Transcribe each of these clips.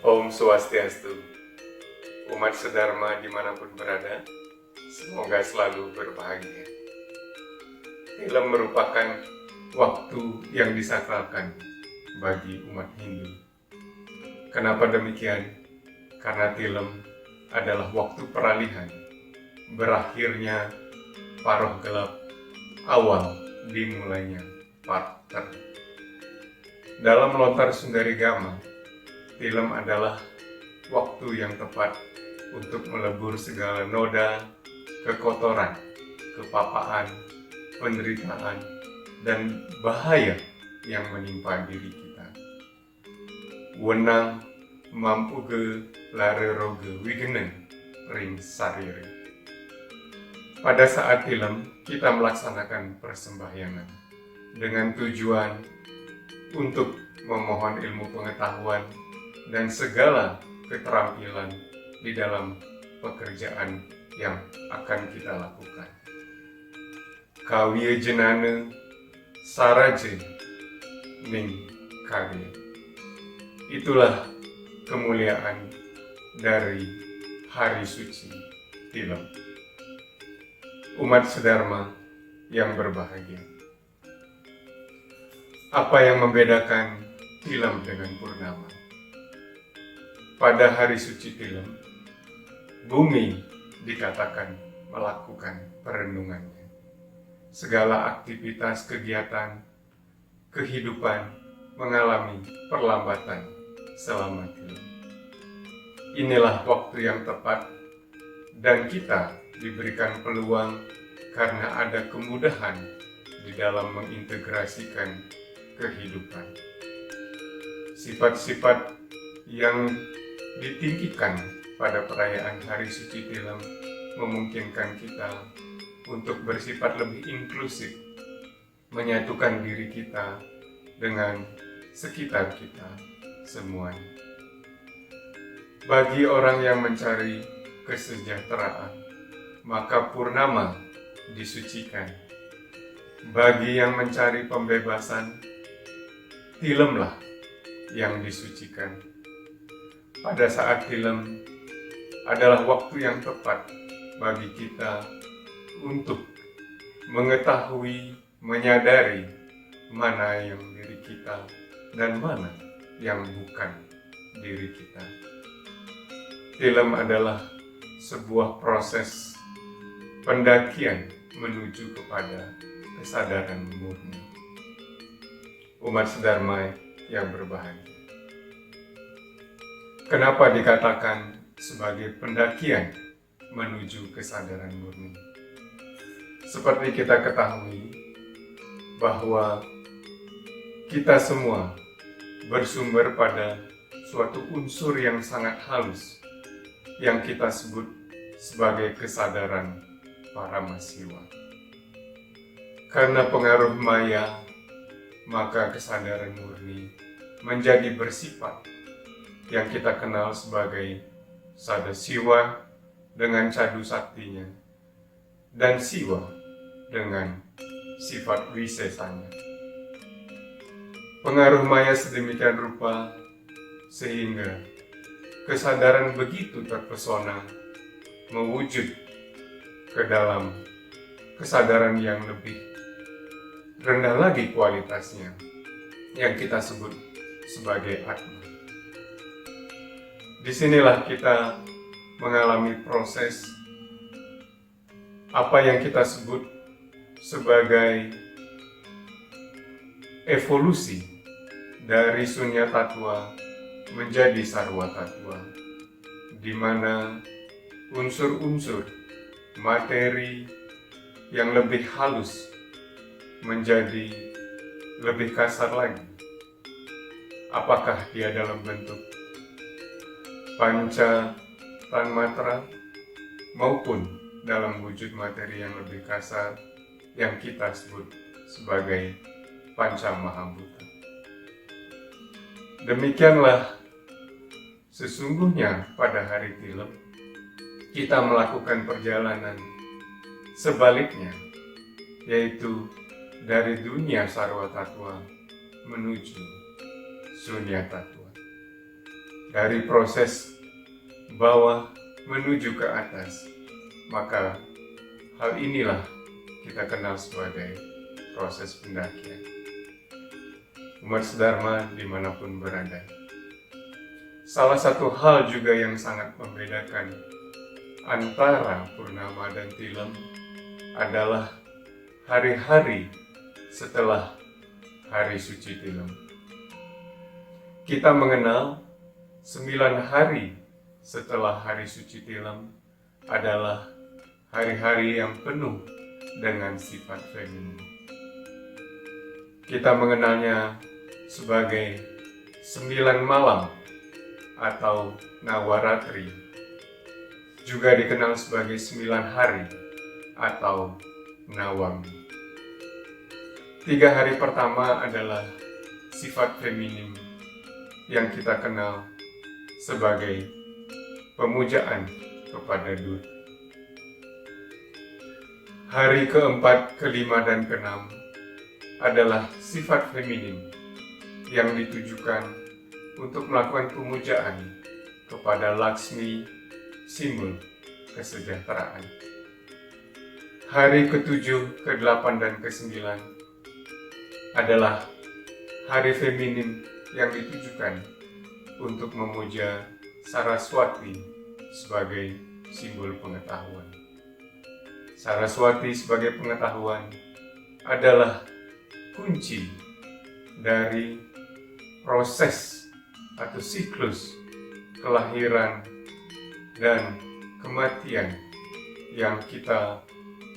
Om Swastiastu, umat sedharma dimanapun berada, semoga selalu berbahagia. Tilem merupakan waktu yang disakralkan bagi umat Hindu. Kenapa demikian? Karena Tilem adalah waktu peralihan, berakhirnya Paroh Gelap, awal dimulainya Parter. Dalam lontar Sundarigama, Tilem adalah waktu yang tepat untuk melebur segala noda, kekotoran, kepapaan, penderitaan, dan bahaya yang menimpa diri kita. Wenang mampu ge lare roge wigenen ring sarire. Pada saat Tilem, kita melaksanakan persembahyangan dengan tujuan untuk memohon ilmu pengetahuan dan segala keterampilan di dalam pekerjaan yang akan kita lakukan. Kawiya jenane saraje ning karya. Itulah kemuliaan dari hari suci Tilem. Umat sedharma yang berbahagia. Apa yang membedakan Tilem dengan Purnama? Pada hari suci Tilem, bumi dikatakan melakukan perenungannya. Segala aktivitas kegiatan kehidupan mengalami perlambatan selama Tilem. Inilah waktu yang tepat dan kita diberikan peluang karena ada kemudahan di dalam mengintegrasikan kehidupan. Sifat-sifat yang ditinggikan pada perayaan hari suci Tilem memungkinkan kita untuk bersifat lebih inklusif, menyatukan diri kita dengan sekitar kita semuanya. Bagi orang yang mencari kesejahteraan, maka Purnama disucikan. Bagi yang mencari pembebasan, Tilemlah yang disucikan. Pada saat Tilem adalah waktu yang tepat bagi kita untuk mengetahui, menyadari mana yang diri kita dan mana yang bukan diri kita. Tilem adalah sebuah proses pendakian menuju kepada kesadaran murni. Umat sedharma yang berbahagia. Kenapa dikatakan sebagai pendakian menuju kesadaran murni? Seperti kita ketahui bahwa kita semua bersumber pada suatu unsur yang sangat halus yang kita sebut sebagai kesadaran Paramasiwa. Karena pengaruh maya, maka kesadaran murni menjadi bersifat yang kita kenal sebagai Sadasiwa dengan cadu saktinya dan Siwa dengan sifat wisesanya. Pengaruh maya sedemikian rupa sehingga kesadaran begitu terpesona mewujud ke dalam kesadaran yang lebih rendah lagi kualitasnya yang kita sebut sebagai Atma. Disinilah kita mengalami proses apa yang kita sebut sebagai evolusi dari Sunya Tattva menjadi Sarwa Tattva, di mana unsur-unsur materi yang lebih halus menjadi lebih kasar lagi. Apakah dia dalam bentuk panca tanmatra maupun dalam wujud materi yang lebih kasar yang kita sebut sebagai panca mahabhuta. Demikianlah sesungguhnya pada hari Tilem kita melakukan perjalanan sebaliknya, yaitu dari dunia sarwa tatwa menuju sunya tatwa. Dari proses bawah menuju ke atas, maka hal inilah kita kenal sebagai proses pendakian. Umat sedharma dimanapun berada, salah satu hal juga yang sangat membedakan antara Purnama dan Tilem adalah hari-hari setelah hari suci Tilem. Kita mengenal 9 hari setelah hari suci Tilem adalah hari-hari yang penuh dengan sifat feminim. Kita mengenalnya sebagai 9 malam atau Nawaratri, juga dikenal sebagai 9 hari atau Nawami. 3 hari pertama adalah sifat feminim yang kita kenal sebagai pemujaan kepada Dut. Hari keempat, kelima, dan keenam adalah sifat feminim yang ditujukan untuk melakukan pemujaan kepada Laksmi, simbol kesejahteraan. Hari ketujuh, kedelapan, dan kesembilan adalah hari feminim yang ditujukan untuk memuja Saraswati sebagai simbol pengetahuan. Saraswati sebagai pengetahuan adalah kunci dari proses atau siklus kelahiran dan kematian yang kita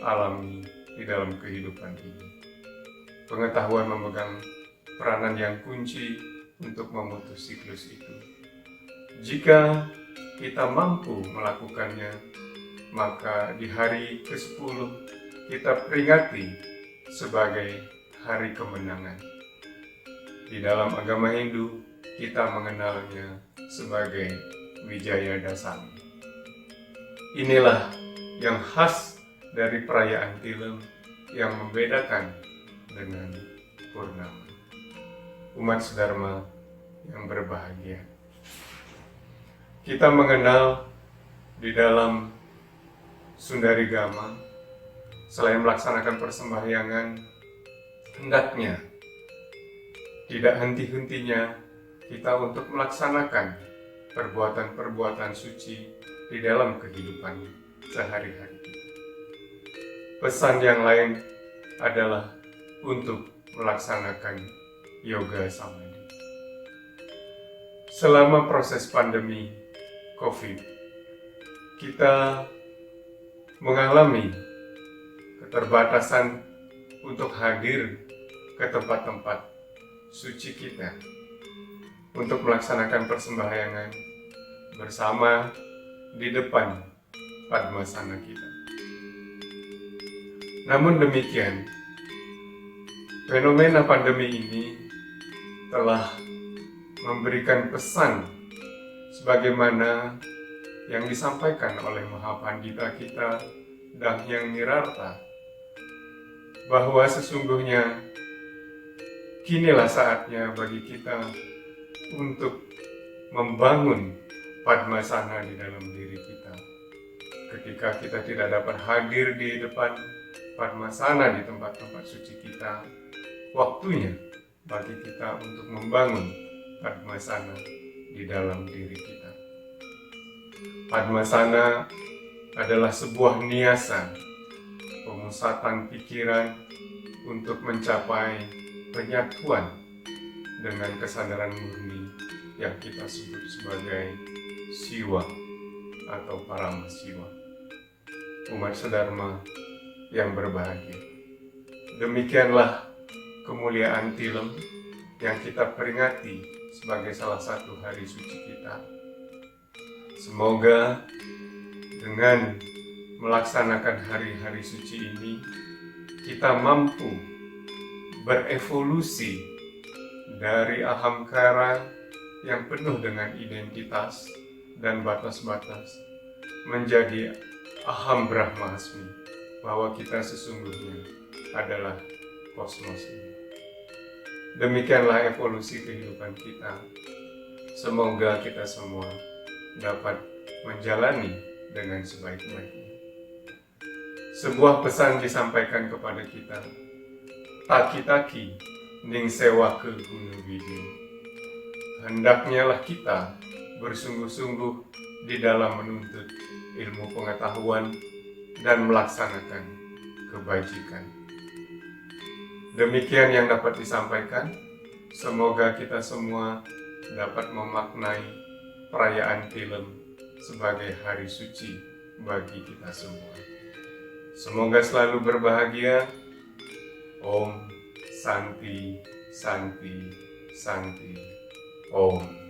alami di dalam kehidupan ini. Pengetahuan memegang peranan yang kunci untuk memutus siklus itu. Jika kita mampu melakukannya, maka di hari ke-10 kita peringati sebagai hari kemenangan. Di dalam agama Hindu, kita mengenalnya sebagai Wijaya Dasami. Inilah yang khas dari perayaan Tilem yang membedakan dengan Purnama. Umat sedharma yang berbahagia, kita mengenal di dalam Sundarigama, selain melaksanakan persembahyangan, hendaknya tidak henti-hentinya kita untuk melaksanakan perbuatan-perbuatan suci di dalam kehidupan sehari-hari. Pesan yang lain adalah untuk melaksanakan yoga samadhi. Selama proses pandemi COVID, kita mengalami keterbatasan untuk hadir ke tempat-tempat suci kita untuk melaksanakan persembahyangan bersama di depan Padmasana kita. Namun demikian, fenomena pandemi ini telah memberikan pesan sebagaimana yang disampaikan oleh Mahapandita kita, Danghyang Nirarta, bahwa sesungguhnya kinilah saatnya bagi kita untuk membangun Padmasana di dalam diri kita. Ketika kita tidak dapat hadir di depan Padmasana di tempat-tempat suci kita, waktunya bagi kita untuk membangun Padmasana di dalam diri kita. Padmasana adalah sebuah niasan, pemusatan pikiran untuk mencapai penyatuan dengan kesadaran murni yang kita sebut sebagai Siwa atau Paramasiwa. Umat sedharma yang berbahagia, demikianlah kemuliaan Tilem yang kita peringati sebagai salah satu hari suci kita. Semoga dengan melaksanakan hari-hari suci ini, kita mampu berevolusi dari ahamkara yang penuh dengan identitas dan batas-batas menjadi aham brahmasmi, bahwa kita sesungguhnya adalah kosmos ini. Demikianlah evolusi kehidupan kita. Semoga kita semua dapat menjalani dengan sebaik-baiknya. Sebuah pesan disampaikan kepada kita, taki-taki ning sewa ke Gunung Widin. Hendaknya lah kita bersungguh-sungguh di dalam menuntut ilmu pengetahuan dan melaksanakan kebajikan. Demikian yang dapat disampaikan. Semoga kita semua dapat memaknai perayaan Tilem sebagai hari suci bagi kita semua. Semoga selalu berbahagia. Om Santi, Santi, Santi. Om.